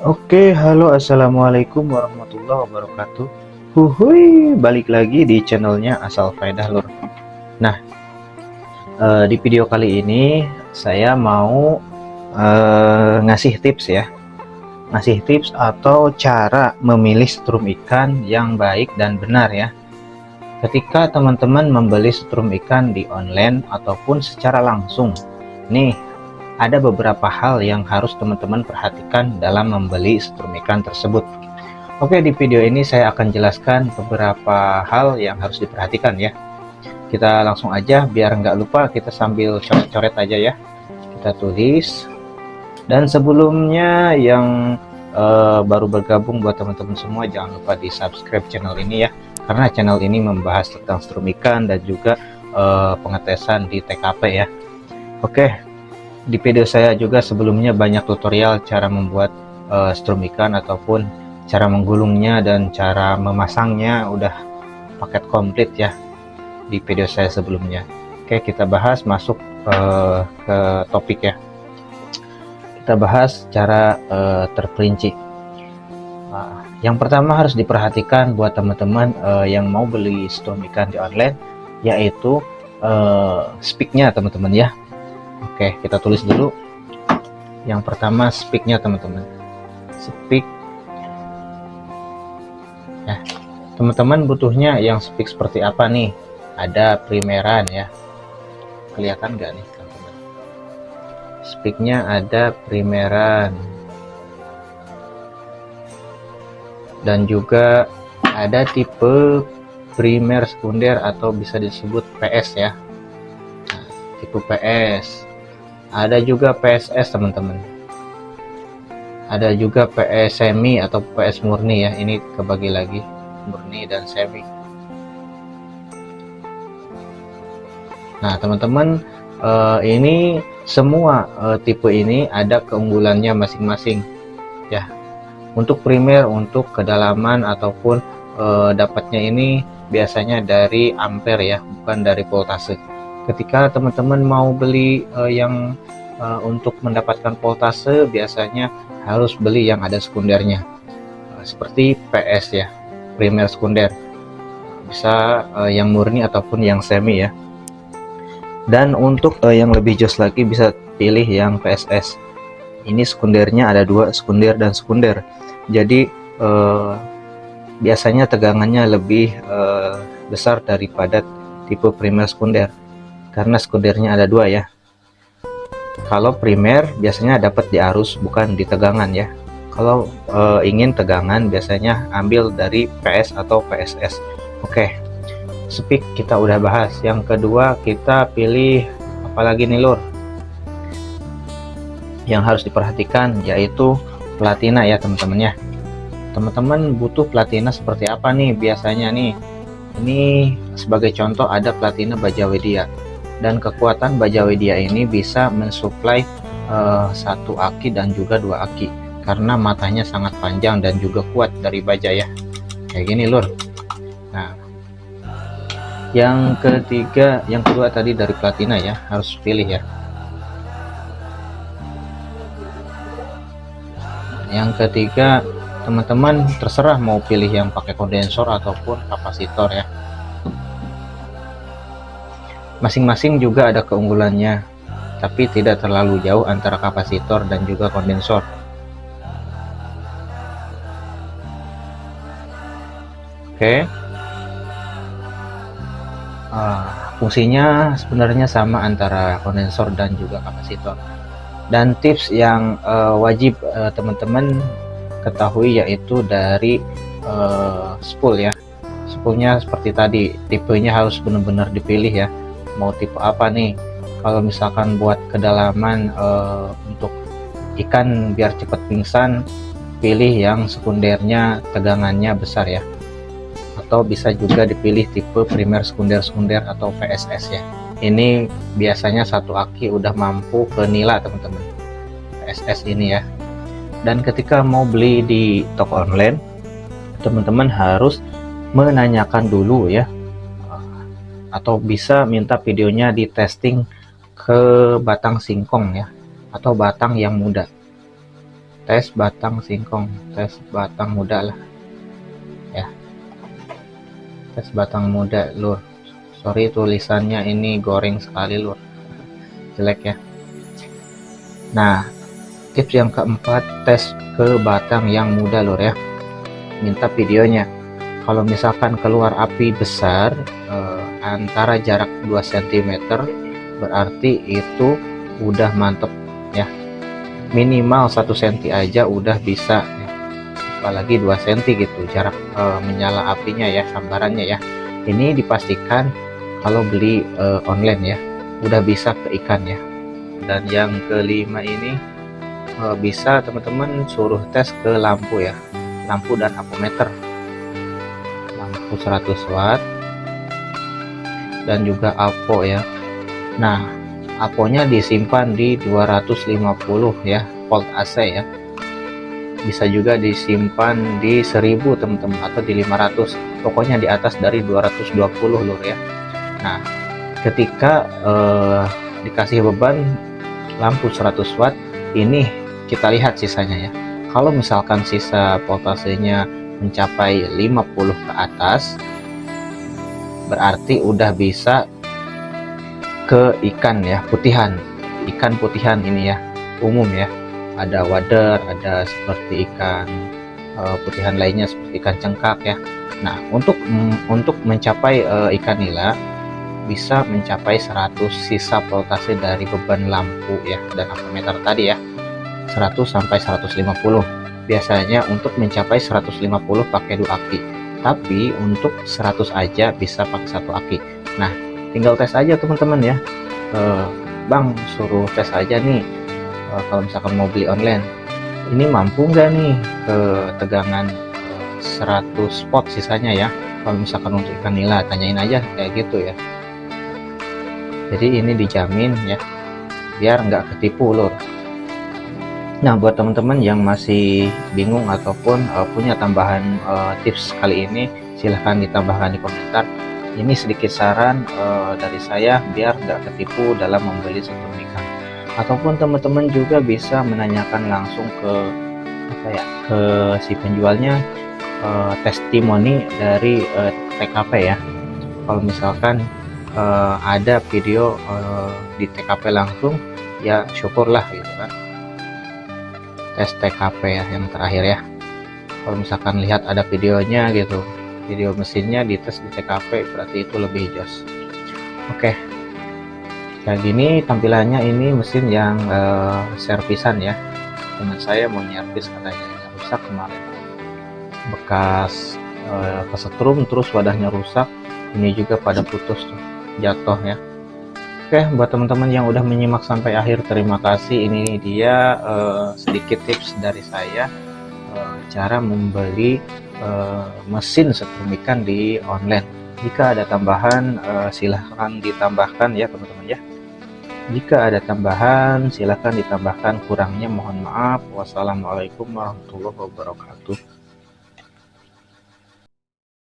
Oke, halo, assalamualaikum warahmatullahi wabarakatuh. Huhuy, balik lagi di channelnya Asal Faedah Lur. Nah, di video kali ini saya mau ngasih tips ya, ngasih tips atau cara memilih setrum ikan yang baik dan benar ya. Ketika teman-teman membeli setrum ikan di online ataupun secara langsung, nih ada beberapa hal yang harus teman-teman perhatikan dalam membeli setrum ikan tersebut. Oke, di video ini saya akan jelaskan beberapa hal yang harus diperhatikan ya. Kita langsung aja biar nggak lupa, kita sambil coret-coret aja ya. Kita tulis. Dan sebelumnya yang baru bergabung, buat teman-teman semua jangan lupa di subscribe channel ini ya, karena channel ini membahas tentang setrum ikan dan juga pengetesan di TKP ya. Oke, di video saya juga sebelumnya banyak tutorial cara membuat setrum ikan ataupun cara menggulungnya dan cara memasangnya, udah paket komplit ya di video saya sebelumnya. Oke, kita bahas masuk ke topik ya. Kita bahas cara terperinci. Yang pertama harus diperhatikan buat teman-teman yang mau beli setrum ikan di online, yaitu speaknya teman-teman ya. Oke, kita tulis dulu. Yang pertama speaknya teman-teman. Speak ya, teman-teman butuhnya yang speak seperti apa nih? Ada primeran ya, kelihatan nggak nih teman-teman? Speaknya ada primeran dan juga ada tipe primer sekunder atau bisa disebut PS ya. Nah, tipe PS. Ada juga PSS teman-teman. Ada juga PS semi atau PS murni ya. Ini kebagi lagi murni dan semi. Nah teman-teman, ini semua tipe ini ada keunggulannya masing-masing ya. Untuk primer, untuk kedalaman ataupun dapatnya ini biasanya dari ampere ya, bukan dari voltase. Ketika teman-teman mau beli yang untuk mendapatkan voltase, biasanya harus beli yang ada sekundernya, seperti PS ya, primer sekunder, bisa yang murni ataupun yang semi ya. Dan untuk yang lebih jos lagi bisa pilih yang PSS. Ini sekundernya ada dua, sekunder dan sekunder. Jadi biasanya tegangannya lebih besar daripada tipe primer sekunder, karena sekundernya ada dua ya. Kalau primer biasanya dapat di arus, bukan di tegangan ya. Kalau ingin tegangan biasanya ambil dari PS atau PSS. Oke, speak kita udah bahas. Yang kedua kita pilih apalagi nih lur, yang harus diperhatikan yaitu platina ya teman-teman ya. Teman-teman butuh platina seperti apa nih biasanya nih? Ini sebagai contoh ada platina baja Widya, dan kekuatan baja Widya ini bisa mensuplai satu aki dan juga dua aki karena matanya sangat panjang dan juga kuat dari baja ya, kayak gini lur. Nah, yang kedua tadi dari platina ya, harus pilih ya. Yang ketiga teman-teman terserah mau pilih yang pakai kondensor ataupun kapasitor ya. Masing-masing juga ada keunggulannya, tapi tidak terlalu jauh antara kapasitor dan juga kondensor. Oke. Fungsinya sebenarnya sama antara kondensor dan juga kapasitor. Dan tips yang wajib teman-teman ketahui yaitu dari spool ya. Spoolnya seperti tadi, tipenya harus benar-benar dipilih ya. Mau tipe apa nih? Kalau misalkan buat kedalaman untuk ikan biar cepat pingsan, pilih yang sekundernya tegangannya besar ya. Atau bisa juga dipilih tipe primer sekunder atau PSS ya. Ini biasanya satu aki udah mampu ke nila teman-teman, PSS ini ya. Dan ketika mau beli di toko online, teman-teman harus menanyakan dulu ya, atau bisa minta videonya di testing ke batang singkong ya, atau batang yang muda. tes batang singkong, tes batang muda lah ya, tes batang muda lur. Sorry tulisannya ini goreng sekali lur, jelek ya. Nah, tips yang keempat, tes ke batang yang muda lur ya. Minta videonya. Kalau misalkan keluar api besar antara jarak 2 cm, berarti itu udah mantep ya. Minimal 1 cm aja udah bisa ya. Apalagi 2 cm gitu jarak menyala apinya ya, sambarannya ya. Ini dipastikan kalau beli online ya, udah bisa ke ikan ya. Dan yang kelima ini bisa teman-teman suruh tes ke lampu ya, lampu dan apometer, lampu 100 watt dan juga apo ya. Nah, aponya disimpan di 250 ya, volt AC ya. Bisa juga disimpan di 1000 teman-teman, atau di 500, pokoknya di atas dari 220 lur ya. Nah, ketika dikasih beban lampu 100 watt ini, kita lihat sisanya ya. Kalau misalkan sisa voltasenya mencapai 50 ke atas, berarti udah bisa ke ikan ya, putihan, ikan putihan ini ya, umum ya. Ada wader, ada seperti ikan putihan lainnya seperti ikan cengkak ya. Nah, untuk mencapai ikan nila bisa mencapai 100 sisa voltase dari beban lampu ya dan apometer tadi ya, 100 sampai 150. Biasanya untuk mencapai 150 pakai 2 aki, tapi untuk 100 aja bisa pakai 1 aki. Nah, tinggal tes aja teman-teman ya. Bang, suruh tes aja nih, kalau misalkan mau beli online, ini mampu nggak nih ke tegangan 100 watt sisanya ya. Kalau misalkan untuk ikan nila, tanyain aja kayak gitu ya. Jadi ini dijamin ya, biar nggak ketipu lur. Nah, buat teman-teman yang masih bingung ataupun punya tambahan tips kali ini, silahkan ditambahkan di komentar. Ini sedikit saran dari saya biar nggak ketipu dalam membeli setrum ikan. Ataupun teman-teman juga bisa menanyakan langsung ke ke si penjualnya, testimoni dari TKP ya. Kalau misalkan ada video di TKP langsung, ya syukurlah gitu kan. Tes TKP ya yang terakhir ya. Kalau misalkan lihat ada videonya gitu, video mesinnya dites di TKP, berarti itu lebih jos. Oke, kayak gini tampilannya. Ini mesin yang servisan ya. Teman saya mau nyervis katanya, rusak kemarin, bekas kesetrum, terus wadahnya rusak. Ini juga pada putus tuh, jatuh ya. Oke, buat teman-teman yang udah menyimak sampai akhir, terima kasih. Ini dia sedikit tips dari saya cara membeli mesin setrum ikan di online. Jika ada tambahan silahkan ditambahkan ya teman-teman ya. Jika ada tambahan silahkan ditambahkan, kurangnya mohon maaf. Wassalamualaikum warahmatullahi wabarakatuh.